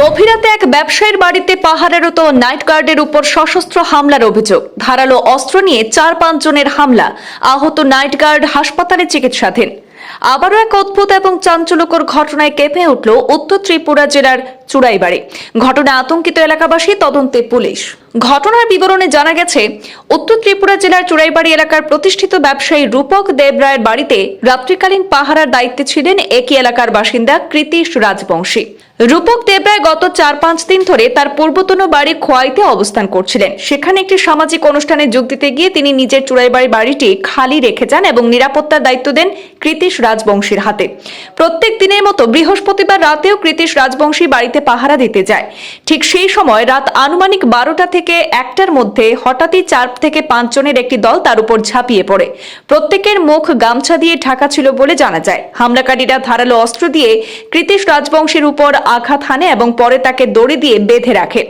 গভীর রাতে এক ব্যবসায়ীর বাড়িতে পাহারারত নাইট গার্ডের উপর সশস্ত্র হামলার অভিযোগ। ধারালো অস্ত্র নিয়ে ৪-৫ জনের হামলা, আহত নাইট গার্ড হাসপাতালে চিকিৎসাধীন। আবারও এক অদ্ভুত এবং চাঞ্চল্যকর ঘটনায় কেঁপে উঠল উত্তর ত্রিপুরা জেলার চুড়াইবাড়ি। ঘটনায় আতঙ্কিত এলাকাবাসী, তদন্তে পুলিশ। ঘটনার বিবরণে জানা গেছে, উত্তর ত্রিপুরা জেলার চুড়াইবাড়ি এলাকার প্রতিষ্ঠিত ব্যবসায়ী রূপক দেব রায়ের বাড়িতে রাত্রিকালীন পাহারার দায়িত্বে ছিলেন একই এলাকার বাসিন্দা কৃতিশ রাজবংশী। রূপক দেবরায় গত ৪-৫ দিন ধরে তার পূর্বতন বাড়ি খোয়াইতে অবস্থান করছিলেন। সেখানে একটি সামাজিক অনুষ্ঠানে যোগ দিতে গিয়ে তিনি নিজের চুড়াইবাড়ি বাড়িটি খালি রেখে যান এবং নিরাপত্তার দায়িত্ব দেন কৃতিশ রাজবংশীর হাতে। প্রত্যেক দিনের মতো বৃহস্পতিবার রাতেও কৃতিশ রাজবংশী বাড়িতে পাহারা দিতে যায়। ঠিক সেই সময় রাত আনুমানিক ১২টা থেকে ১টার মধ্যে হঠাৎই ৪ থেকে ৫ জনের একটি দল তার উপর ঝাঁপিয়ে পড়ে। প্রত্যেকের মুখ গামছা দিয়ে ঢাকা ছিল বলে জানা যায়। হামলাকারীরা ধারালো অস্ত্র দিয়ে কৃতিশ রাজবংশীর উপর আঘাত হানে এবং পরে তাকে দড়ি দিয়ে বেঁধে রাখে।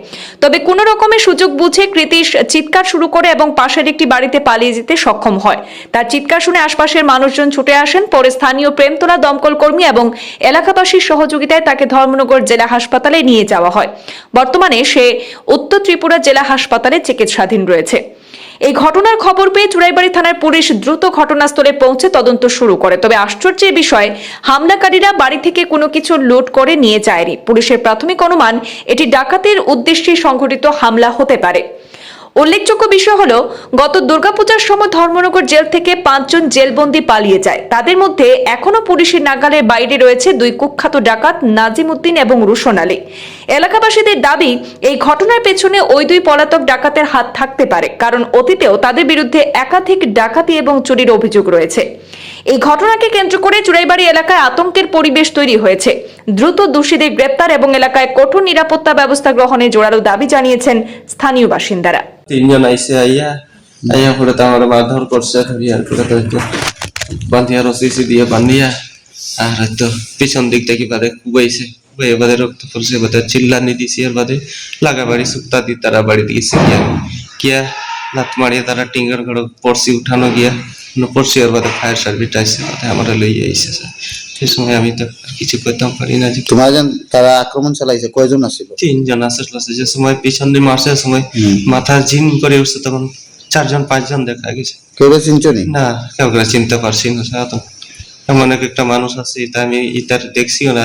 তবে কোনো রকমের সুযোগ বুঝে কৃতিশ চিৎকার শুরু করে এবং পাশের একটি বাড়িতে পালিয়ে যেতে সক্ষম হয়। তার চিৎকার শুনে আশপাশের মানুষজন ছুটে আসেন। পরে স্থানীয় প্রেমতোলা দমকল কর্মী এবং এলাকাবাসীর সহযোগিতায় তাকে ধর্মনগর জেলা হাসপাতালে নিয়ে যাওয়া হয়। বর্তমানে সে উত্তর ত্রিপুরা জেলা হাসপাতালে চিকিৎসাধীন রয়েছে। এই ঘটনার খবর পেয়ে চুড়াইবাড়ি থানার পুলিশ দ্রুত ঘটনাস্থলে পৌঁছে তদন্ত শুরু করে। তবে আশ্চর্যের বিষয়, হামলাকারীরা বাড়ি থেকে কোনো কিছু লুট করে নিয়ে যায়নি। পুলিশের প্রাথমিক অনুমান, এটি ডাকাতির উদ্দেশ্যে সংঘটিত হামলা হতে পারে। উল্লেখযোগ্য বিষয় হলো, গত দুর্গাপূজার সময় ধর্মনগর জেল থেকে ৫ জন জেলবন্দি পালিয়ে যায়। তাদের মধ্যে এখনো পুলিশের নাগালের বাইরে রয়েছে ২ কুখ্যাত ডাকাত নাজিম উদ্দিন এবং রুশন আলী। এলাকাবাসীদের দাবি, এই ঘটনার পেছনে ওই ২ পলাতক ডাকাতের হাত থাকতে পারে, কারণ অতীতেও তাদের বিরুদ্ধে একাধিক ডাকাতি এবং চুরির অভিযোগ রয়েছে। এই ঘটনাকে কেন্দ্র করে চুড়াইবাড়ি এলাকায় আতঙ্কের পরিবেশ তৈরি হয়েছে। দ্রুত দোষীদের গ্রেপ্তার এবং এলাকায় কঠোর নিরাপত্তা ব্যবস্থা গ্রহণে জোরালো দাবি জানিয়েছেন স্থানীয় বাসিন্দারা। ৩ জন আইসে আইয়া পরে তো আমার মারধর করছে, ধরিয়ার করে তো বান্ধিয়া রসি দিয়ে বান্ধিয়া আর হয়তো পিছন দিক থেকে বাদে কুবাইছে, কুবাইয়ে বাদে রক্ত পড়ছে, বাদে চিল্লানি দিছি, আর বাদে লাগাবাড়ি সুক্তা দিয়ে তারা বাড়ি দিয়েছে গিয়া লাত মারিয়ে তারা টিঙ্গার ঘর পড়ছি উঠানো গিয়া পড়ছি, আর বাদে ফায়ার সার্ভিস আইসে, আমার লইয়ে আইসে। সেই সময় আমি তো কিছু করতাম পারি না। যে তোমার তারা আক্রমণ চালাইছে, কয়জন আসছিল? ৩ জন আসলে। যে সময় পিছন দিয়ে মারছে, সময় মাথা ঝিম করে উঠছে, তখন ৪ জন ৫ জন দেখা গেছে। কেউ চিনছো না, কেউ চিনতে পারছি না। এমন একটা মানুষ আছে, এটা আমি ইটার দেখছিও না।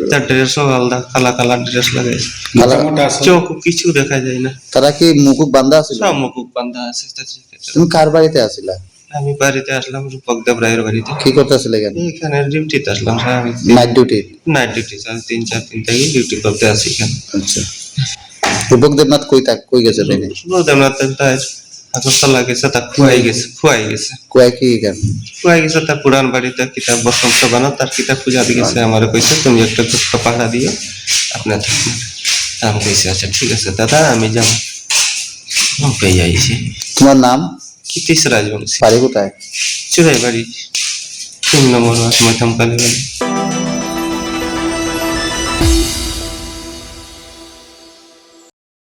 তার ড্রেসও আলাদা, কালা কালা ড্রেস লাগাইছে, চোখ কিছু দেখা যায় না। তারা কি মুকুট বান্ধা আছে? সব মুকুট বান্ধা আছে। তুমি কার বাড়িতে আসিলা? আমি বাড়িতে আসলাম, রূপক দেব রায়ের বাড়িতে। কি করতেছিলে এখানে? এখানে ডিউটিতে আসলাম। আমি নাইট ডিউটি? নাইট ডিউটি ৩-৪ দিন থেকে ডিউটি করতে আসি এখানে। আচ্ছা, রূপক দেবনাথ কই গেছে? রূপক দেবনাথ আগরতলা গেছে, তা খুয়াই গেছে। কুয়াই কি গান? খুয়াই গেছে তার পুরান বাড়িতে কিতাব বসন্ত বানা, তার কিতাব পূজা দিয়ে গেছে। আমার কইছে তুমি একটা ছোট্ট পাহাড়া দিও, আপনার থাকবেন। আমি কইছি আচ্ছা ঠিক আছে দাদা, আমি যাবো। পেয়ে আইছি। তোমার নাম? কৃতিশ রাজবংশী। বাড়ি কোথায়? চুড়াইবাড়ি ৩ নম্বর মধ্যম কালী বাড়ি।